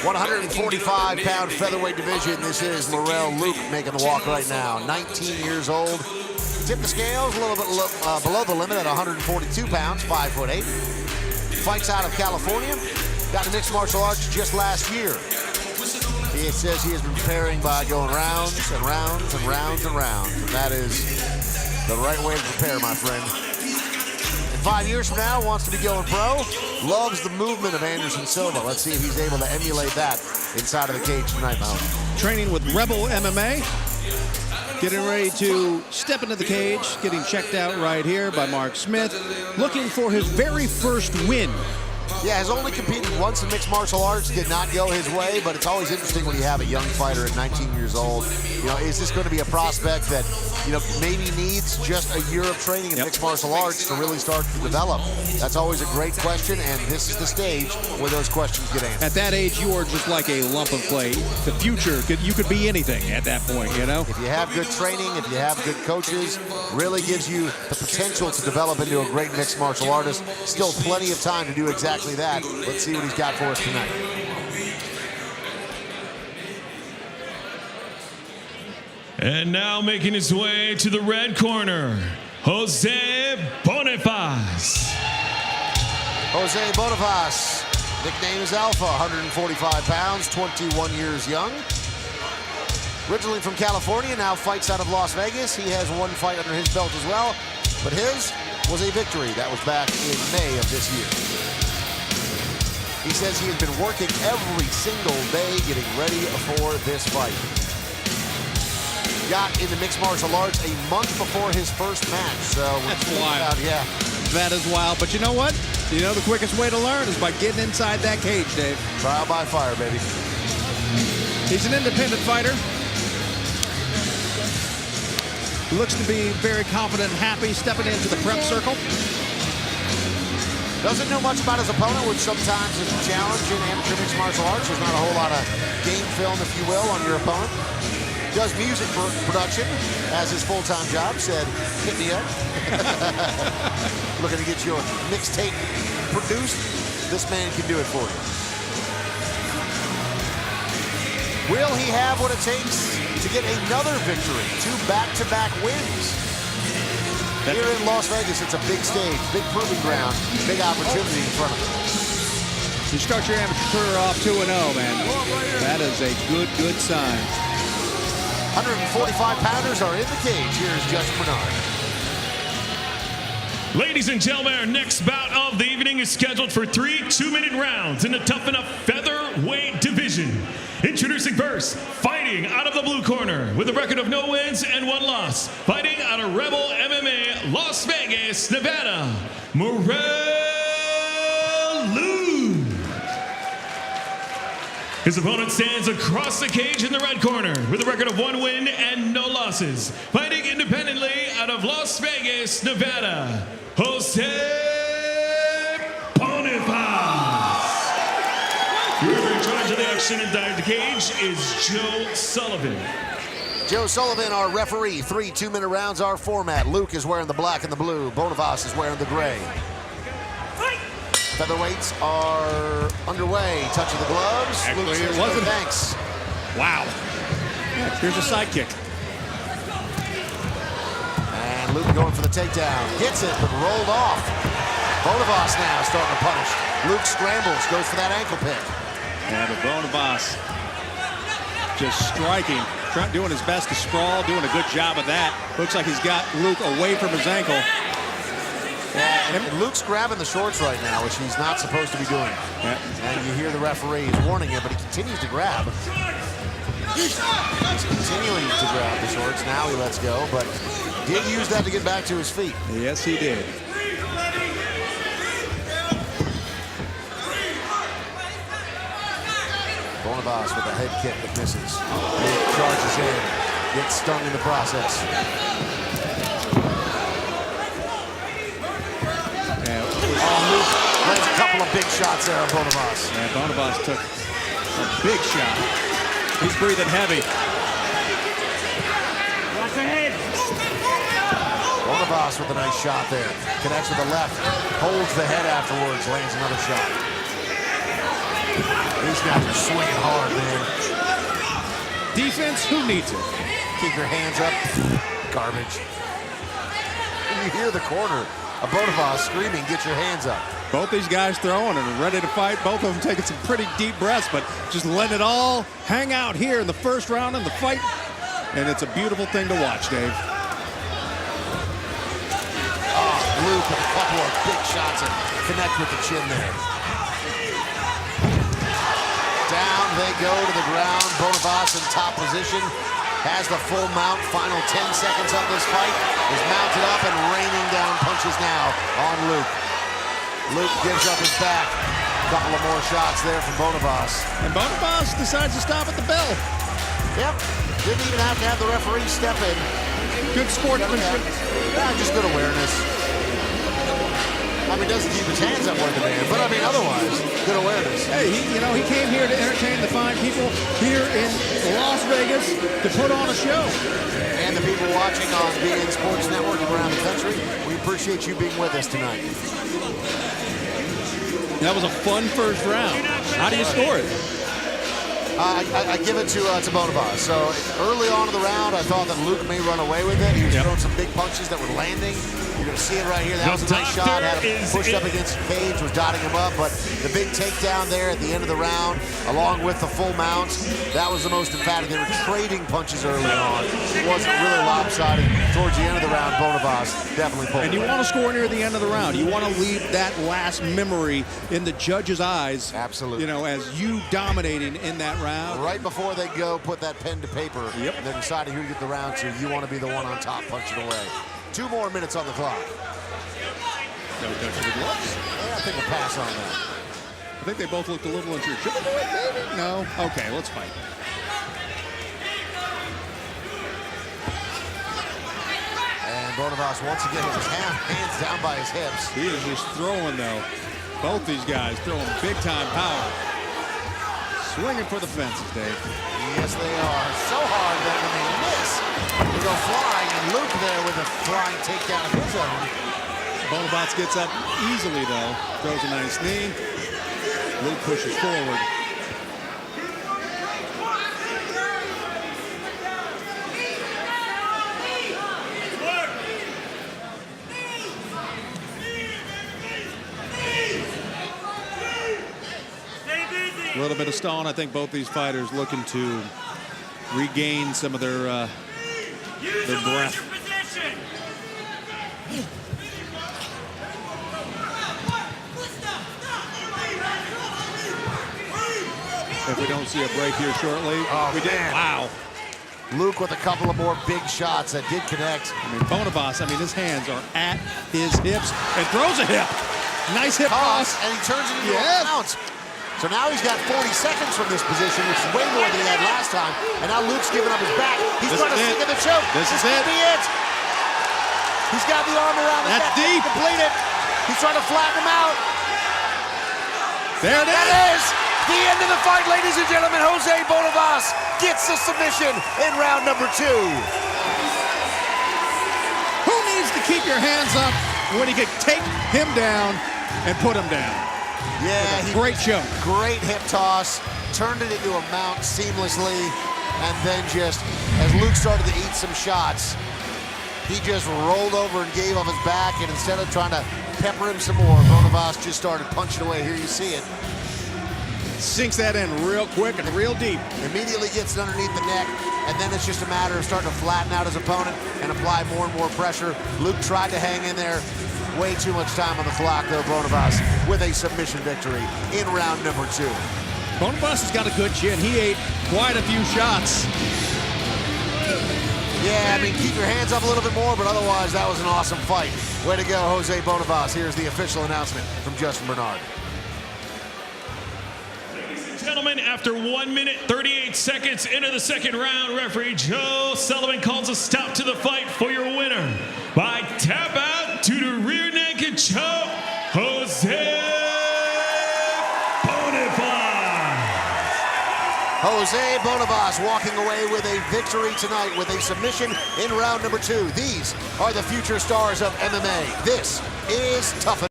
145-pound featherweight division. This is Morell Luke making the walk right now. 19 years old. Tipped the scales a little bit below the limit at 142 pounds, 5'8". Fights out of California. Got into mixed martial arts just last year. He says he has been preparing by going rounds and rounds and rounds and rounds. And that is the right way to prepare, my friend. And 5 years from now, wants to be going pro. Loves the movement of Anderson Silva. Let's see if he's able to emulate that inside of the cage tonight, Mo. Training with Rebel MMA. Getting ready to step into the cage. Getting checked out right here by Mark Smith. Looking for his very first win. Yeah, has only competed once in mixed martial arts, did not go his way, but it's always interesting when you have a young fighter at 19 years old. You know, is this going to be a prospect that, you know, maybe needs just a year of training in mixed martial arts to really start to develop? That's always a great question, and this is the stage where those questions get answered. At that age, you are just like a lump of clay. The future, you could be anything at that point, you know? If you have good training, if you have good coaches, really gives you the potential to develop into a great mixed martial artist. Still plenty of time to do exactly that. Let's see what he's got for us tonight. And now making his way to the red corner, Jose Bonifaz. Jose Bonifaz, nickname is Alpha, 145 pounds, 21 years young. Originally from California, now fights out of Las Vegas. He has one fight under his belt as well, but his was a victory. That was back in May of this year. He says he has been working every single day getting ready for this fight. Got into mixed martial arts a month before his first match, so that's wild. Yeah, that is wild. But you know what? You know the quickest way to learn is by getting inside that cage, Dave. Trial by fire, baby. He's an independent fighter. He looks to be very confident and happy stepping into the prep circle. Doesn't know much about his opponent, which sometimes is a challenge in amateur mixed martial arts. There's not a whole lot of game film, if you will, on your opponent. Does music production as his full-time job. Said, hit me up. Looking to get your mixtape produced. This man can do it for you. Will he have what it takes to get another victory? 2 back-to-back wins. Here in Las Vegas, it's a big stage, big proving ground, big opportunity in front of him. You start your amateur career off 2-0, man. That is a good sign. 145-pounders are in the cage. Here's Judge Bernard. Ladies and gentlemen, our next bout of the evening is scheduled for 3 2-minute rounds in the Tuff-N-Uff featherweight division. Introducing first, fighting out of the blue corner with a record of no wins and 1 loss. Fighting out of Rebel MMA, Las Vegas, Nevada, Morell Luke. His opponent stands across the cage in the red corner with a record of 1 win and no losses. Fighting independently out of Las Vegas, Nevada, Jose Bonifaz. Here in charge of the action inside the cage is Joe Sullivan. Joe Sullivan, our referee. 3 2-minute rounds, our format. Luke is wearing the black and the blue. Bonifaz is wearing the gray. Featherweights are underway. Touch of the gloves. Actually, Luke it wasn't. Thanks. Wow. Here's a sidekick. And Luke going for the takedown. Gets it, but rolled off. Bonifaz now starting to punish. Luke scrambles, goes for that ankle pick. Yeah, but Bonifaz just striking, doing his best to sprawl, doing a good job of that. Looks like he's got Luke away from his ankle. Yeah, and Luke's grabbing the shorts right now, which he's not supposed to be doing. Yeah. And you hear the referee is warning him, but he continues to grab. He's continuing to grab the shorts. Now he lets go, but did use that to get back to his feet. Yes, he did. Bonifaz with a head kick that misses. Luke charges in, gets stung in the process. Oh, Luke lands a couple of big shots there on Bonifaz. Yeah, Bonifaz took a big shot. He's breathing heavy. Watch the head. Bonifaz with a nice shot there. Connects with the left, holds the head afterwards, lands another shot. These guys are swinging hard, man. Defense, who needs it? Keep your hands up. Garbage. And you hear the corner of Bonifaz screaming, get your hands up. Both these guys throwing and ready to fight. Both of them taking some pretty deep breaths, but just letting it all hang out here in the first round in the fight. And it's a beautiful thing to watch, Dave. Luke with a couple of big shots and connect with the chin there. Down they go to the ground. Bonifaz in top position. Has the full mount. Final 10 seconds of this fight. Is mounted up and raining down punches now on Luke. Luke gives up his back. A couple of more shots there from Bonifaz. And Bonifaz decides to stop at the bell. Yep. Didn't even have to have the referee step in. Good sportsmanship. Yeah, just good awareness. I mean, doesn't keep his hands up worth a man, but I mean, otherwise, good awareness. Hey, he came here to entertain the fine people here in Las Vegas to put on a show. And the people watching on BN Sports Network around the country, we appreciate you being with us tonight. That was a fun first round. How do you score it? I give it to Bonifaz. So early on in the round, I thought that Luke may run away with it. He was throwing some big punches that were landing. You're going to see it right here. That was a nice shot. Had him pushed up against the cage, was dotting him up. But the big takedown there at the end of the round, along with the full mounts, that was the most emphatic. They were trading punches early on. It wasn't really lopsided. Towards the end of the round, Bonifaz definitely pulled. And you want to score near the end of the round. You want to leave that last memory in the judge's eyes. Absolutely. You know, as you dominating in that round. Right before they go, put that pen to paper. Yep. And then decide who you get the round to. You want to be the one on top, punching away. 2 more minutes on the clock. No touch of the gloves. Yeah, I think we'll pass on that. I think they both looked a little unsure. Should we do it, maybe? No. Okay, let's fight. And Bonifaz once again with his hands down by his hips. He is just throwing, though. Both these guys throwing big-time power. Swinging for the fences, Dave. Yes, they are. So hard that when they miss, they go flying, and Luke there with a flying takedown of his own. Bonifaz gets up easily, though. Throws a nice knee. Luke pushes forward. A little bit of stalling. I think both these fighters looking to regain some of their breath. If we don't see a break here shortly. Oh, we did. Wow. Luke with a couple of more big shots that did connect. I mean, Bonifaz, his hands are at his hips and throws a hip. Nice hip toss. And he turns it into a mount. So now he's got 40 seconds from this position, which is way more than he had last time. And now Luke's giving up his back. He's trying to stick in the choke. This is it. Be it. He's got the arm around the neck. That's deep. Complete it. He's trying to flatten him out. There it is. That is the end of the fight, ladies and gentlemen. Jose Bonifaz gets the submission in round number 2. Who needs to keep your hands up when he can take him down and put him down? Yeah, great show. Great hip toss. Turned it into a mount seamlessly. And then just, as Luke started to eat some shots, he just rolled over and gave up his back. And instead of trying to pepper him some more, Bonifaz just started punching away. Here you see it. Sinks that in real quick and real deep. Immediately gets it underneath the neck. And then it's just a matter of starting to flatten out his opponent and apply more and more pressure. Luke tried to hang in there. Way too much time on the clock, though. Bonifaz with a submission victory in round number 2. Bonifaz has got a good chin. He ate quite a few shots. Yeah, keep your hands up a little bit more, but otherwise, that was an awesome fight. Way to go, Jose Bonifaz. Here's the official announcement from Justin Bernard. Gentlemen, after 1 minute, 38 seconds into the second round, referee Joe Sullivan calls a stop to the fight for your winner by tap out to the rear naked choke, Jose Bonifaz. Jose Bonifaz walking away with a victory tonight with a submission in round number 2. These are the future stars of MMA. This is Tuff-N-Uff.